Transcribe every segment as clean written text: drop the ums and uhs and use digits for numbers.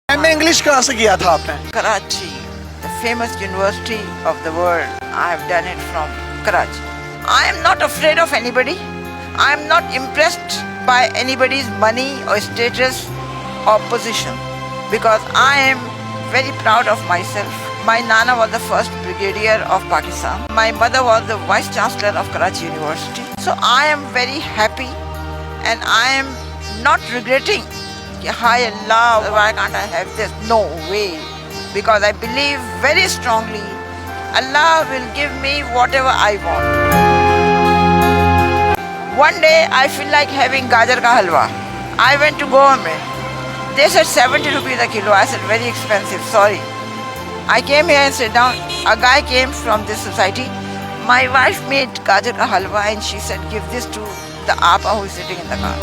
MA English कहाँ से किया था आपने? Karachi, the famous university of the world. I have done it from Karachi. I am not afraid of anybody. I am not impressed by anybody's money or status or position because I am very proud of myself. My Nana was the first brigadier of Pakistan. My mother was the vice chancellor of Karachi University. So I am very happy and I am not regretting. Hi Allah, why can't I have this? No way. Because I believe very strongly Allah will give me whatever I want. One day I feel like having gajar ka halwa. I went to Goa mein. They said 70 rupees a kilo. I said very expensive, sorry. I came here and sat down. A guy came from this society. My wife made gajar ka halwa and she said give this to the apa who is sitting in the car.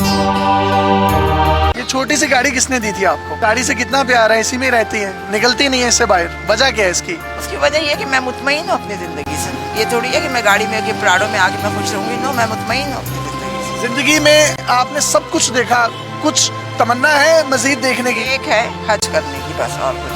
ये छोटी सी गाड़ी किसने दी थी आपको? गाड़ी से कितना प्यार है, इसी में रहती है, निकलती नहीं है इससे बाहर, वजह क्या है इसकी? उसकी वजह ये है कि मैं मुतमईन हूँ अपनी जिंदगी से। ये थोड़ी है कि मैं गाड़ी में आके प्राडो में आके मैं खुश रहूंगी। नो, मैं मुतमईन हूँ अपनी जिंदगी से। जिंदगी में आपने सब कुछ देखा, कुछ तमन्ना है मजीद देखने की? एक है हज करने की, बस, और कुछ।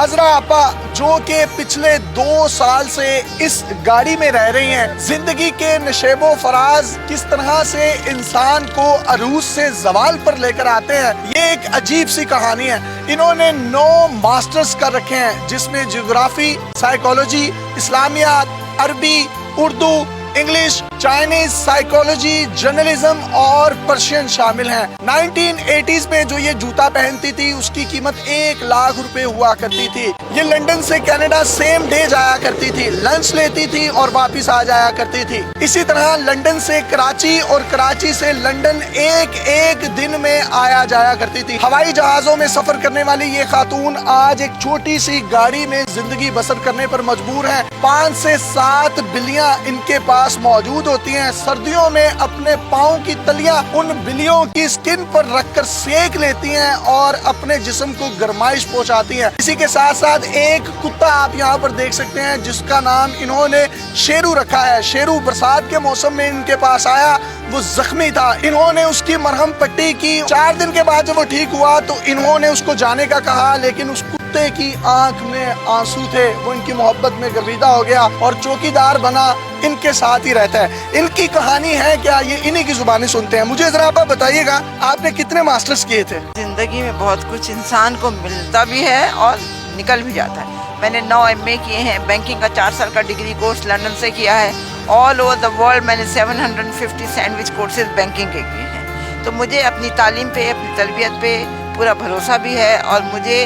हजरा आपा जो कि पिछले 2 साल से इस गाड़ी में रह रही हैं, जिंदगी के नशेबो फराज किस तरह से इंसान को अरूज से जवाल पर लेकर आते हैं, ये एक अजीब सी कहानी है। इन्होंने 9 मास्टर्स कर रखे हैं जिसमें ज्योग्राफी, साइकोलॉजी, इस्लामियात, अरबी, Urdu, English, Chinese, psychology, journalism और पर्शियन शामिल हैं। 1980s में जो ये जूता पहनती थी उसकी कीमत 1 लाख रुपए हुआ करती थी। ये लंदन से कनाडा सेम डे जाया करती थी, लंच लेती थी और वापस आ जाया करती थी। इसी तरह लंदन से कराची और कराची से लंदन एक दिन में आया जाया करती थी। हवाई जहाजों में सफर करने वाली ये खातून आज एक छोटी सी गाड़ी में जिंदगी बसर करने पर मजबूर है। 5 से 7 बिल्लियां इनके पास मौजूद होती हैं। सर्दियों में अपने पाँव की तलियां उन बिल्लियों की स्किन पर रखकर सेक लेती हैं और अपने जिस्म को गर्माइश पहुंचाती हैं। इसी के साथ साथ एक कुत्ता आप यहाँ पर देख सकते हैं जिसका नाम इन्होंने शेरू रखा है। शेरू बरसात के मौसम में इनके पास आया, वो जख्मी था, इन्होंने उसकी मरहम पट्टी की। 4 दिन के बाद जब वो ठीक हुआ तो इन्होंने उसको जाने का कहा, लेकिन उस कुत्ते की आंख में आंसू थे। वो इनकी मोहब्बत में गर्विदा हो गया और चौकीदार बना, इनके साथ ही रहता है। इनकी कहानी है क्या, ये इन्हीं की जुबानी सुनते हैं। मुझे जरा आप बताइएगा, आपने कितने मास्टर्स किए थे? जिंदगी में बहुत कुछ इंसान को मिलता भी है और निकल भी जाता है। मैंने 9 MA किए हैं, बैंकिंग का 4 साल का डिग्री कोर्स लंदन से किया है। ऑल ओवर द वर्ल्ड मैंने 750 सैंडविच कोर्सेज बैंकिंग के किए हैं। तो मुझे अपनी तालीम पे, अपनी तरबियत पे पूरा भरोसा भी है और मुझे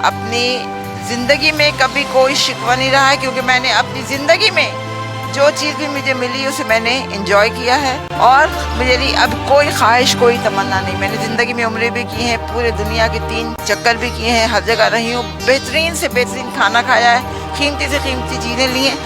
अपनी ज़िंदगी में कभी कोई शिकवा नहीं रहा है, क्योंकि मैंने अपनी ज़िंदगी में जो चीज़ भी मुझे मिली उसे मैंने एंजॉय किया है और मेरी अब कोई ख्वाहिश, कोई तमन्ना नहीं। मैंने ज़िंदगी में उम्रें भी की हैं, पूरे दुनिया के 3 चक्कर भी किए हैं, हर जगह रही हूँ, बेहतरीन से बेहतरीन खाना खाया है, कीमती से कीमती चीज़ें ली हैं।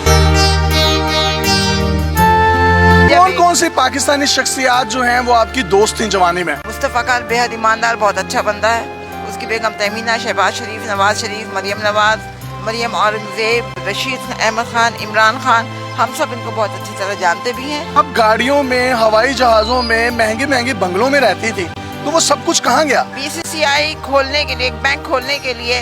कौन सी पाकिस्तानी शख्सियात जो हैं वो आपकी दोस्त थी जवानी में? मुस्तफ़ा खान बेहद ईमानदार, बहुत अच्छा बंदा है। उसकी बेगम तहमीना, शहबाज शरीफ, नवाज शरीफ, मरियम नवाज, मरियम औरंगजेब, रशीद अहमद खान, इमरान खान, हम सब इनको बहुत अच्छी तरह जानते भी हैं। अब गाड़ियों में, हवाई जहाजों में, महंगे महंगे बंगलों में रहती थी, तो वो सब कुछ कहाँ गया? BCCI खोलने के लिए, एक बैंक खोलने के लिए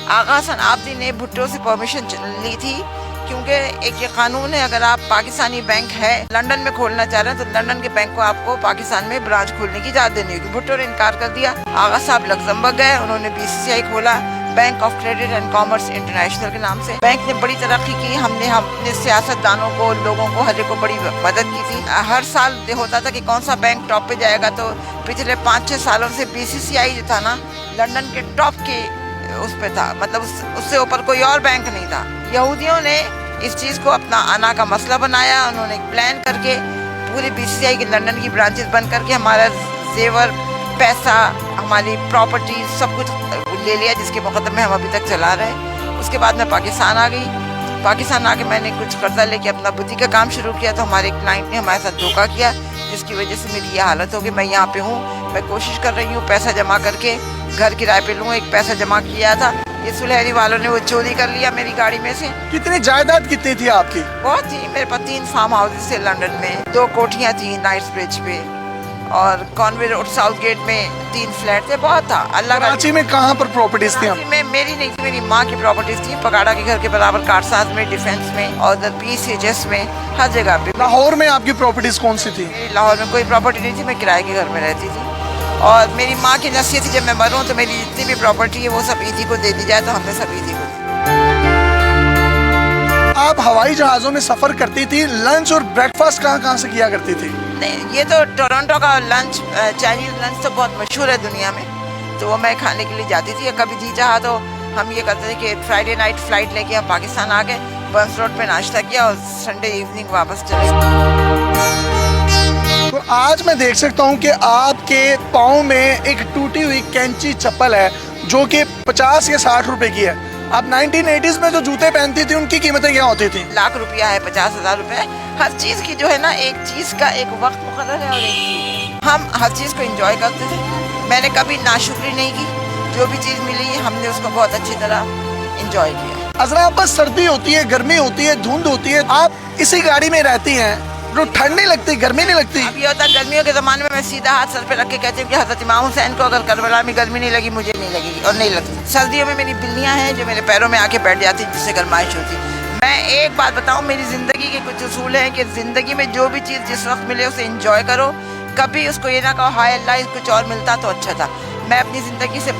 आगा हसन आबदी ने भुट्टो से परमिशन ली थी, क्योंकि एक ये कानून है, अगर आप पाकिस्तानी बैंक है लंदन में खोलना चाह रहे हैं तो लंदन के बैंक को आपको पाकिस्तान में ब्रांच खोलने की इजाज़त देनी होगी। भुट्टो ने इनकार कर दिया। आगा साहब लग्जमबर्ग गए, उन्होंने BCCI खोला, bank of credit and commerce international के नाम से। बैंक ने बड़ी तरक्की की, हमने अपने सियासतदानों को, लोगों को, हर एक को बड़ी मदद की थी। हर साल होता था कि कौन सा बैंक टॉप पे जाएगा, तो पिछले 5-6 सालों से BCCI जो था ना, लंदन के टॉप के उस पे था, मतलब उससे ऊपर कोई और बैंक नहीं था। यहूदियों ने इस चीज़ को अपना आना का मसला बनाया। उन्होंने एक प्लान करके पूरी BCCI की लंदन की ब्रांचेस बंद करके हमारा जेवर, पैसा, हमारी प्रॉपर्टी सब कुछ ले लिया, जिसके मुकदमे हम अभी तक चला रहे हैं। उसके बाद मैं पाकिस्तान आ गई। पाकिस्तान आके मैंने कुछ कर्जा लेके अपना बुटीक का काम शुरू किया, तो हमारे क्लाइंट ने हमारे साथ धोखा किया, जिसकी वजह से मेरी ये हालत हो गई। मैं यहाँ पे हूँ, मैं कोशिश कर रही हूँ पैसा जमा करके घर किराए पे लूँ। एक पैसा जमा किया था, ये सुलहरी वालों ने वो चोरी कर लिया मेरी गाड़ी में से। कितनी जायदाद कितनी थी आपकी? बहुत थी, मेरे पास 3 फार्म हाउसेस थे लंदन में, 2 कोठियाँ थी नाइट्स ब्रिज पे और कॉन्वे रोड साउथ गेट में 3 फ्लैट थे, बहुत था। अल्लाह का कराची में कहाँ पर प्रॉपर्टीज थी? कराची में मेरी नहीं थी, मेरी माँ की प्रॉपर्टीज थी, पगाड़ा के घर के बराबर, कारसाज में, डिफेंस में और उधर PCHS में, हर जगह पे। लाहौर में आपकी प्रॉपर्टीज कौन सी थी? मेरी लाहौर में कोई प्रॉपर्टी नहीं थी, मैं किराए के घर में रहती थी। और मेरी माँ की नसीहत थी जब मैं मरूँ तो मेरी जितनी भी प्रॉपर्टी है वो सब ईदी को दे दी जाए, तो हमने सब ईदी को दी। आप हवाई जहाज़ों में सफ़र करती थी, लंच और ब्रेकफास्ट कहाँ से किया करती थी? नहीं, ये तो टोरंटो का लंच, चाइनीज लंच तो बहुत मशहूर है दुनिया में, तो वो मैं खाने के लिए जाती थी। कभी जी चाहा तो हम ये करते थे कि फ्राइडे नाइट फ्लाइट लेके हम पाकिस्तान आ गए, बर्न्स रोड पे नाश्ता किया और संडे इवनिंग वापस चले गए। तो आज मैं देख सकता हूँ कि आपके पाँव में एक टूटी हुई कैंची चप्पल है जो कि 50 या 60 रुपए की है। आप 1980s में जो जूते पहनती थी उनकी कीमतें क्या होती थी? लाख रुपया है, 50,000 रुपये। हर चीज़ की जो है ना, एक चीज़ का एक वक्त मुकर्रर है और एक हम हर चीज़ को एंजॉय करते थे। मैंने कभी नाशुक्री नहीं की, जो भी चीज़ मिली हमने उसको बहुत अच्छी तरह एंजॉय किया। अजरा, आप बस सर्दी होती है, गर्मी होती है, धुंध होती है, आप इसी गाड़ी में रहती हैं, तो ठंड नहीं लगती, गर्मी नहीं लगती? अब ये होता है गर्मियों के ज़माने में मैं सीधा हाथ सर पे रख के कहती हूँ कि हज़रत इमाम हुसैन को अगर करबला में गर्मी नहीं लगी, मुझे नहीं लगेगी और नहीं लगती। सर्दियों में मेरी बिल्लियाँ हैं जो मेरे पैरों में आके बैठ जाती, जिससे गर्माइश होती। मैं एक बात बताऊँ, मेरी ज़िंदगी के कुछ उसूल हैं कि ज़िंदगी में जो भी चीज़ जिस वक्त मिले उसे इंजॉय करो। कभी उसको ये ना कहो हाय अल्लाह कुछ और मिलता तो अच्छा था। मैं अपनी ज़िंदगी से